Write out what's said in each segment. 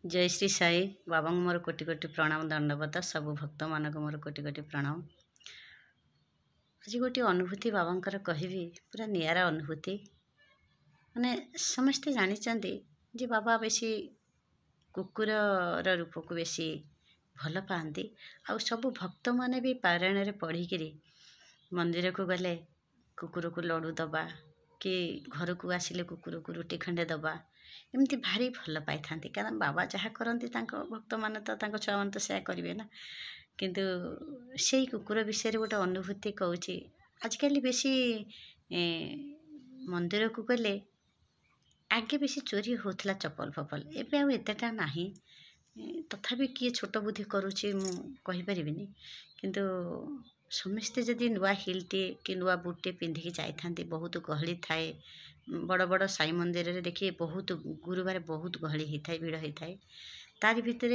जय श्री साई बाबा मोर कोटि कोटि प्रणाम दंडवत सब भक्त मानक मोर कोटि कोटि प्रणाम। आज गोटे अनुभूति बाबांकर कहबी पूरा नियारा अनुभूति। माने समस्ते जानिचंदी जे बाबा बेसी कुकुर रूप को बेसी भल पाती। आ सब भक्त माने भी पारायण रे पढ़ी मंदिर को गले कुकुर को लडू दबा कि घर को आसिले कुकुर को रुटी खंडे दबा एमती भारी भल पाई था। कारण बाबा जहाँ करती भक्त मान तो छुआ मान तो से करेंगे ना। किंतु से कुकुर विषय गोटे अनुभूति कहूँ आजिकल बेसी मंदिर को गले आगे बेसी चोरी होता चपल फपल एवं आतेटा ना। तथापि किए छोट बुद्धि करुच्ची मुझे किंतु समस्ते जदि नुआ हिलटे कि नुआ बुटे पिंधिकी जाती बहुत गहली थाए। बड़ बड़ साई मंदिर रे देखिए बहुत गुरुवार बहुत गहली होता है, भिड़ होता है। तारी भितर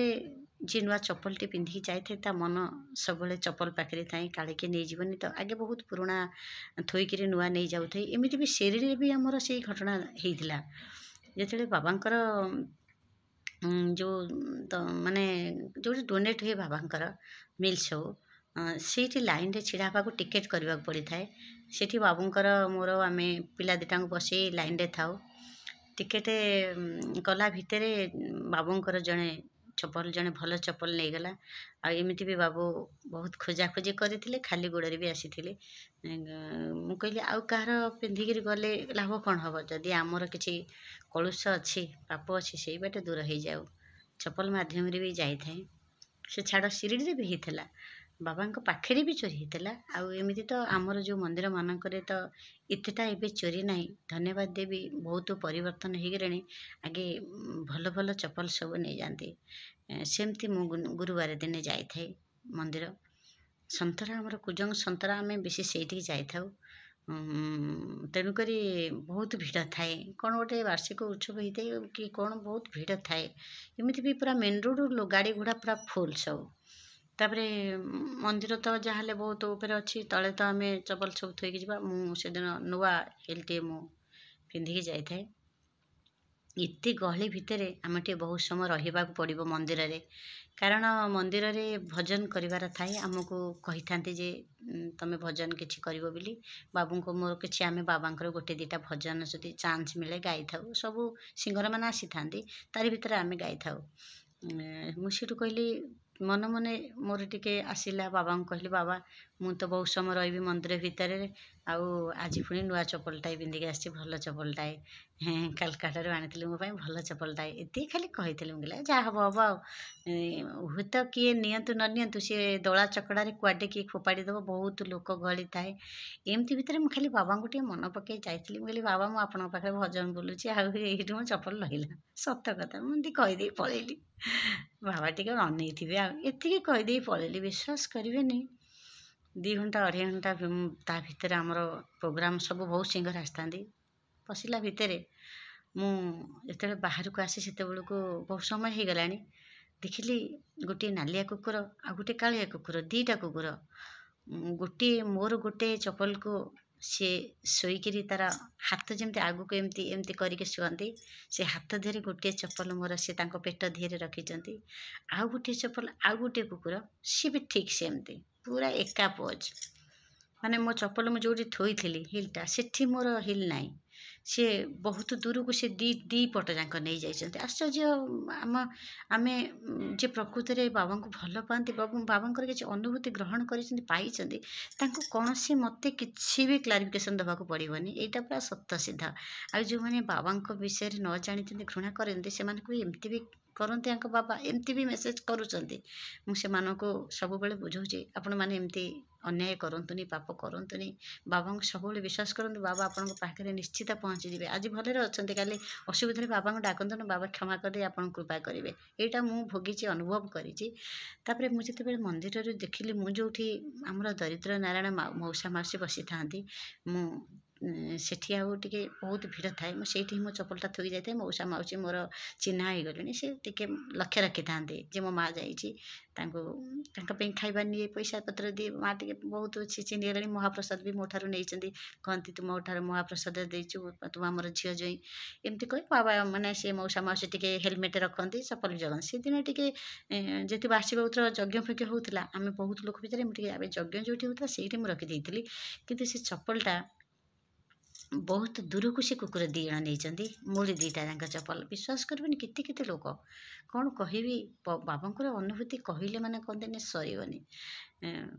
जी नुआ चप्पल पिंधिकी जाए मन सब चप्पल पाखे थाए काले किए नहीं जीवनी तो आगे बहुत पुराणा थोक नुआ नहीं जाऊ थे। एमती भी शेरी भी आमर से घटना होता जो बाबांकर जो तो माने जो डोनेट हुए बाबांकर मिल्स हो से लाइन रे छिड़ा हाँ टिकेट करने पड़ी थाए। सेठी बाबूंकर मोर आम पिला दिटा बसई लाइन रे थाउ टिकेट कला भितर बाबूंकर जड़े चप्पल जड़े भल चप्पल नहीं गला। आमती भी बाबू बहुत खोजाखोजी करते खाली गोड़े भी आसी मुझे कहली आउ कहार पिंधिकी गले लाभ कौन हम जदि आमर किसी कलुष अच्छी पाप अच्छी से बाटे दूर हो जाऊ चप्पल मध्यम भी जाए से छाड़ सिरिड़ी भी होता बाबा पाखे भी चोरी होता। आमती तो आमर जो मंदिर मानक तो इतना एवं चोरी ना। धन्यवाद देवी बहुत परिवर्तन हो गले आगे भल भल चप्पल सब नहीं जाती। सेमती मु गुरुवार दिन जाए मंदिर संतरा आमर कुजंग संतरा आम बेसी से जाए तेणुक बहुत भिड़ थाए कौन गोटे वार्षिक उत्सव होता है कि कौन बहुत भिड़ थाए। एमती भी पूरा मेन रोड गाड़ी घोड़ा पूरा फुल सब तापरे मंदिर तो जहाँ बहुत ऊपर अच्छी तले तो आम चप्पल सब थोक जा मुझे नुआ हिलटे मु पिंधिकी जाए एत गहली भितर आम टे बहुत समय रहा पड़ो मंदिर रे। कारण मंदिर रे भजन करार थाए आमको कही था जे तुम भजन किसी कर बोली बाबू को मोर कि आम बाबांकर गोटे दीटा भजन जदि चान्स मिले गाई था सब सिंगर मैंने आसी था तारी भितर आम गाई था। मुझे कहली मन मने मोर टिके आसला बाबा को कहली बाबा मु तो बहुत समय रही मंदिर भितर आज पुणी नुआ चप्पलटाए पिंधिकी आसी भल चप्पलटाए कालकाटा आनी मो भल चप्पलटाए ये खाली कही मुझे जहाँ हम हम हूँ तो किए नियंतु न नियंतु सी दला चकड़ा कुआडे किए फोपाड़ी देव बहुत लोक गहली थाए। एमती भितर मुझे खाली बाबा को मन पकई जाइली मुझे बाबा मुझे आपण पाखे भजन बोलूँ आठ मो चप्पल रहा सत कथा मुझे कहीदे पलैली बाबा टे अनई थे आती कहीदे पलैली विश्वास करेनि 2 घंटा 2.5 घंटा ता भितर आमर प्रोग्राम सब बहुत सिंगर आसता पशिला भितर मुझे बाहर को आसे से बहुत समय हो गला देखिली गोटे नालिया कुकुर आ गोटे कालिया कुकुर दीटा कुकुर गोटे मोर गोटे चप्पल को सी शोकरी तार हाथ जमी आगू को एमती एमती करके शुअती से हाथ धीरे गोटे चप्पल मोर सी पेट धीरे रखिंट आउ गोटे चप्पल आउ गोटे कुकुर सी भी ठीक सेमती पूरा एका पोज माने मो चप्पल मुझे जो थोई हिलटा से मोर हिल नाई सी बहुत दूर को सी दी पट जाक नहीं जाइए। आश्चर्य आम आम जे प्रकृति में बाबा को भल पाती बाबा किसी अनुभूति ग्रहण कर कौन सी मत कि भी क्लारिफिकेशन देवा पड़ोनी यहाँ पूरा सत्य सिद्ध। आ जो मैंने बाबा विषय न जानी घृणा करते से एमती भी करते बाबा एमती भी मेसेज करुँच मुझे सब बुझाऊँ आपण मैंने एमती अन्याय करतुनी पाप करतुनी बाबा को सब विश्वास करते बाबा आपण पाखे निश्चित पहुँची जाए। आज भले अच्छा काली असुविधा बाबा को डाकतु ना बाबा क्षमा करदे आप कृपा करेंगे यहाँ मुझे भोगी अनुभव कर मुझे मंदिर देखिली मुझे आमर दरिद्र नारायण मौसा मासी बसी था ସେଠି ଆଉ ଟିକେ ବହୁତ ଭିଡ଼ ଥାଏ। ମୁଁ ସେଇଠି ହିଁ ମୋ ଚପଲଟା ଥୋଇ ଯାଇଥାଏ। ମଉସା ମାଉସୀ ମୋର ଚିହ୍ନା ହେଇଗଲେଣି, ସେ ଟିକେ ଲକ୍ଷ୍ୟ ରଖିଥାନ୍ତି ଯେ ମୋ ମା ଯାଇଛି, ତାଙ୍କୁ ତାଙ୍କ ପାଇଁ ଖାଇବା ନିଏ, ପଇସା ପତ୍ର ଦିଏ। ମା ଟିକେ ବହୁତ ଚିହ୍ନି ଗଲେଣି। ମହାପ୍ରସାଦ ବି ମୋ ଠାରୁ ନେଇଛନ୍ତି, କହନ୍ତି ତୁ ମୋ ଠାରୁ ମହାପ୍ରସାଦ ଦେଇଛୁ, ତୁ ଆମର ଝିଅ ଜଇଁ, ଏମିତି କହି ବାବା ମାନେ ସେ ମଉସା ମାଉସୀ ଟିକେ ହେଲମେଟ୍ ରଖନ୍ତି, ଚପଲ ବି ଜଗନ୍ତି। ସେଦିନ ଟିକେ ଯେହେତୁ ବାର୍ଷିକ ଉତ୍ସବ ଯଜ୍ଞ ଫଜ୍ଞ ହେଉଥିଲା, ଆମେ ବହୁତ ଲୋକ ଭିତରେ ମୁଁ ଟିକେ ଏବେ ଯଜ୍ଞ ଯେଉଁଠି ହେଉଥିଲା ସେଇଠି ମୁଁ ରଖିଦେଇଥିଲି। କିନ୍ତୁ ସେ ଚପଲଟା ବହୁତ ଦୂରକୁ ସେ କୁକୁର 2 ଜଣ ନେଇଛନ୍ତି, ମୋରି 2ଟା ଯାକ ଚପଲ। ବିଶ୍ୱାସ କରିବେନି କେତେ କେତେ ଲୋକ, କ'ଣ କହିବି, ବାବାଙ୍କର ଅନୁଭୂତି କହିଲେ ମାନେ କହନ୍ତିନି ସରିବନି।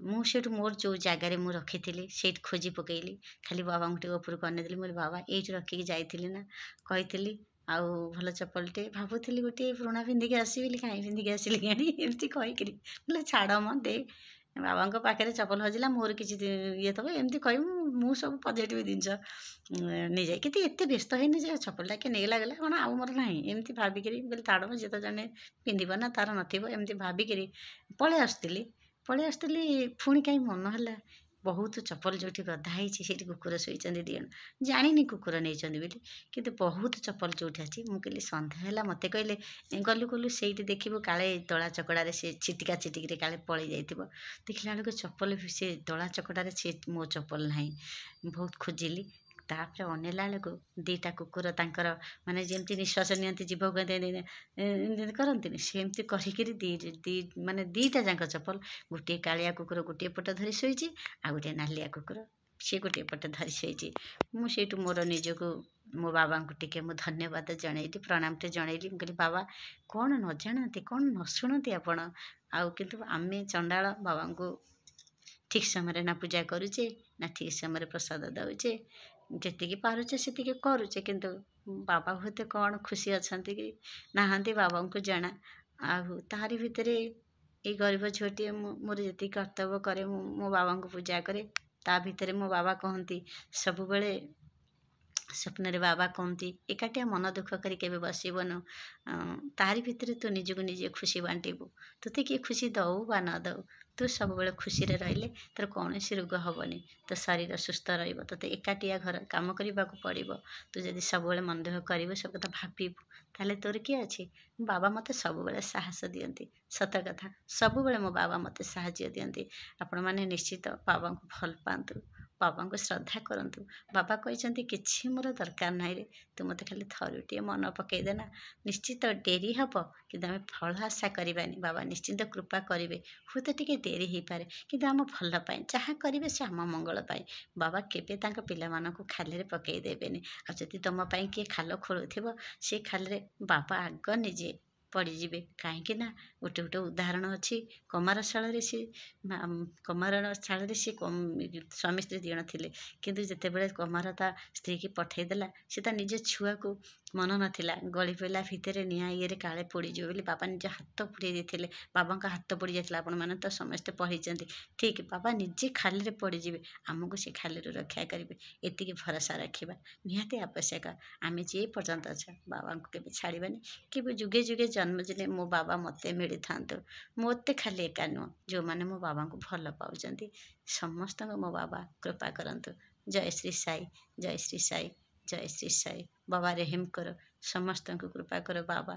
ମୁଁ ସେଇଠୁ ମୋର ଯେଉଁ ଜାଗାରେ ମୁଁ ରଖିଥିଲି ସେଇଠି ଖୋଜି ପକେଇଲି, ଖାଲି ବାବାଙ୍କୁ ଟିକେ ଉପରକୁ ଅନେଇଦେଲି। ମୁଁ କହିଲି ବାବା ଏଇଠି ରଖିକି ଯାଇଥିଲି ନା, କହିଥିଲି ଆଉ ଭଲ ଚପଲଟେ ଭାବୁଥିଲି ଗୋଟିଏ ପୁରୁଣା ପିନ୍ଧିକି ଆସିବି ବୋଲି, କାହିଁ ପିନ୍ଧିକି ଆସିଲି କେଜାଣି, ଏମିତି କହିକିରି ବୋଲେ ଛାଡ଼ ମ ଦେ, ବାବାଙ୍କ ପାଖରେ ଚପଲ ହଜିଲା, ମୋର କିଛି ଇଏ ଥବ, ଏମିତି କହିବି ମୁଁ ସବୁ ପଜିଟିଭ୍ ଜିନିଷ ନେଇଯାଏ। କିନ୍ତୁ ଏତେ ବ୍ୟସ୍ତ ହେଇନି ଯେ ଚପଲଟା କିଏ ନେଇଗଲା ଗଲା କ'ଣ ଆଉ ମୋର ନାହିଁ, ଏମିତି ଭାବିକିରି କହିଲି ଛାଡ଼ ମ, ଯିଏ ତ ଜଣେ ପିନ୍ଧିବ ନା, ତାର ନଥିବ, ଏମିତି ଭାବିକିରି ପଳେଇ ଆସିଥିଲି। ପୁଣି କାହିଁ ମନ ହେଲା ବହୁତ ଚପଲ ଯେଉଁଠି ଗଦା ହେଇଛି ସେଇଠି କୁକୁର ଶୋଇଛନ୍ତି 2 ଜଣ, ଜାଣିନି କୁକୁର ନେଇଛନ୍ତି ବୋଲି, କିନ୍ତୁ ବହୁତ ଚପଲ ଯେଉଁଠି ଅଛି। ମୁଁ କହିଲି ସନ୍ଧ୍ୟା ହେଲା, ମୋତେ କହିଲେ ଗଲୁ ସେଇଠି ଦେଖିବୁ କାଳେ ଦଳା ଚକଡ଼ାରେ ସେ ଚିଟିକା ଚିଟିକିରେ କାଳେ ପଳେଇ ଯାଇଥିବ। ଦେଖିଲା ବେଳକୁ ଚପଲ ସେ ଦଳା ଚକଡ଼ାରେ ସେ ମୋ ଚପଲ ନାହିଁ। ବହୁତ ଖୋଜିଲି, ତାପରେ ଅନେଇଲା ବେଳକୁ 2ଟା କୁକୁର ତାଙ୍କର ମାନେ ଯେମିତି ନିଶ୍ୱାସ ନିଅନ୍ତି ଜିଭକୁ ଏମିତି କରନ୍ତିନି, ସେମିତି କରିକିରି ମାନେ 2ଟା ଯାକ ଚପଲ, ଗୋଟିଏ କାଳିଆ କୁକୁର ଗୋଟିଏ ପଟ ଧରି ଶୋଇଛି, ଆଉ ଗୋଟିଏ ନାଲିଆ କୁକୁର ସେ ଗୋଟିଏ ପଟେ ଧରି ଶୋଇଛି। ମୁଁ ସେଇଠୁ ମୋର ନିଜକୁ ମୋ ବାବାଙ୍କୁ ଟିକେ ମୁଁ ଧନ୍ୟବାଦ ଜଣେଇଲି, ପ୍ରଣାମଟେ ଜଣେଇଲି। ମୁଁ କହିଲି ବାବା କ'ଣ ନ ଜାଣନ୍ତି, କ'ଣ ନ ଶୁଣନ୍ତି ଆପଣ, ଆଉ କିନ୍ତୁ ଆମେ ଚଣ୍ଡାଳ ବାବାଙ୍କୁ ଠିକ୍ ସମୟରେ ନା ପୂଜା କରୁଛେ, ନା ଠିକ୍ ସମୟରେ ପ୍ରସାଦ ଦେଉଛେ, ଯେତିକି ପାରୁଛେ ସେତିକି କରୁଛେ, କିନ୍ତୁ ବାବା ହୁଏତ କ'ଣ ଖୁସି ଅଛନ୍ତି କି ନାହାନ୍ତି ବାବାଙ୍କୁ ଜଣା। ଆଉ ତାରି ଭିତରେ ଏଇ ଗରିବ ଝିଅଟିଏ ମୋର ଯେତିକି କର୍ତ୍ତବ୍ୟ କରେ, ମୁଁ ମୋ ବାବାଙ୍କୁ ପୂଜା କରେ। ତା ଭିତରେ ମୋ ବାବା କହନ୍ତି ସବୁବେଳେ, ସ୍ୱପ୍ନରେ ବାବା କହନ୍ତି ଏକାଟିଆ ମନ ଦୁଃଖ କରି କେବେ ବସିବନୁ, ତାରି ଭିତରେ ତୁ ନିଜକୁ ନିଜେ ଖୁସି ବାଣ୍ଟିବୁ। ତୋତେ କିଏ ଖୁସି ଦେଉ ବା ନ ଦେଉ, ତୁ ସବୁବେଳେ ଖୁସିରେ ରହିଲେ ତୋର କୌଣସି ରୋଗ ହେବନି, ତୋ ଶରୀର ସୁସ୍ଥ ରହିବ। ତୋତେ ଏକାଟିଆ ଘର କାମ କରିବାକୁ ପଡ଼ିବ। ତୁ ଯଦି ସବୁବେଳେ ମନ ଦୁଃଖ କରିବୁ, ସବୁ କଥା ଭାବିବୁ, ତାହେଲେ ତୋର କିଏ ଅଛି? ବାବା ମୋତେ ସବୁବେଳେ ସାହସ ଦିଅନ୍ତି। ସତ କଥା, ସବୁବେଳେ ମୋ ବାବା ମୋତେ ସାହାଯ୍ୟ ଦିଅନ୍ତି। ଆପଣମାନେ ନିଶ୍ଚିତ ବାବାଙ୍କୁ ଭଲ ପାଆନ୍ତୁ, ବାବାଙ୍କୁ ଶ୍ରଦ୍ଧା କରନ୍ତୁ। ବାବା କହିଛନ୍ତି କିଛି ମୋର ଦରକାର ନାହିଁ ରେ, ତୁ ମୋତେ ଖାଲି ଥରୁଟିଏ ମନ ପକେଇଦେନା, ନିଶ୍ଚିତ ଡେରି ହେବ କିନ୍ତୁ ଆମେ ଫଳ ଆଶା କରିବାନି। ବାବା ନିଶ୍ଚିନ୍ତ କୃପା କରିବେ, ହୁଏତ ଟିକେ ଡେରି ହେଇପାରେ କିନ୍ତୁ ଆମ ଭଲ ପାଇଁ ଯାହା କରିବେ ସେ ଆମ ମଙ୍ଗଳ ପାଇଁ। ବାବା କେବେ ତାଙ୍କ ପିଲାମାନଙ୍କୁ ଖାଲିରେ ପକେଇ ଦେବେନି। ଆଉ ଯଦି ତୁମ ପାଇଁ କିଏ ଖାଲ ଖୋଳୁଥିବ, ସେ ଖାଲିରେ ବାବା ଆଗ ନିଜେ ପଡ଼ିଯିବେ। କାହିଁକି ନା ଗୋଟେ ଉଦାହରଣ ଅଛି, କୁମାରଶାଳରେ ସେ ସ୍ୱାମୀ ସ୍ତ୍ରୀ 2 ଜଣ ଥିଲେ, କିନ୍ତୁ ଯେତେବେଳେ କୁମାର ତା ସ୍ତ୍ରୀକି ପଠେଇଦେଲା, ସେ ତା ନିଜ ଛୁଆକୁ ମନ ନଥିଲା, ଗଳି ପଡ଼ିଲା ଭିତରେ ନିଆଁ ଇଏରେ କାଳେ ପୋଡ଼ିଯିବ ବୋଲି ବାବା ନିଜ ହାତ ପୋଡ଼ି ଦେଇଥିଲେ। ବାବାଙ୍କ ହାତ ପୋଡ଼ି ଯାଇଥିଲା, ଆପଣମାନେ ତ ସମସ୍ତେ ପଢ଼ିଛନ୍ତି। ଠିକ୍ ବାବା ନିଜେ ଖାଲିରେ ପଡ଼ିଯିବେ, ଆମକୁ ସେ ଖାଲିରୁ ରକ୍ଷା କରିବେ, ଏତିକି ଭରସା ରଖିବା ନିହାତି ଆବଶ୍ୟକ। ଆମେ ଯେ ପର୍ଯ୍ୟନ୍ତ ଅଛ ବାବାଙ୍କୁ କେବେ ଛାଡ଼ିବାନି, କେବେ ଯୁଗେ ଯୁଗେ ଜନ୍ମଦିନେ ମୋ ବାବା ମୋତେ ମିଳିଥାନ୍ତୁ। ମୋତେ ଖାଲି ଏକା ନୁହଁ, ଯେଉଁମାନେ ମୋ ବାବାଙ୍କୁ ଭଲ ପାଉଛନ୍ତି ସମସ୍ତଙ୍କୁ ମୋ ବାବା କୃପା କରନ୍ତୁ। ଜୟ ଶ୍ରୀ ସାଇ, ଜୟ ଶ୍ରୀ ସାଇ, ଜୟ ଶ୍ରୀ ସାଇ। ବାବା ରେହେମ କର, ସମସ୍ତଙ୍କୁ କୃପା କର ବାବା।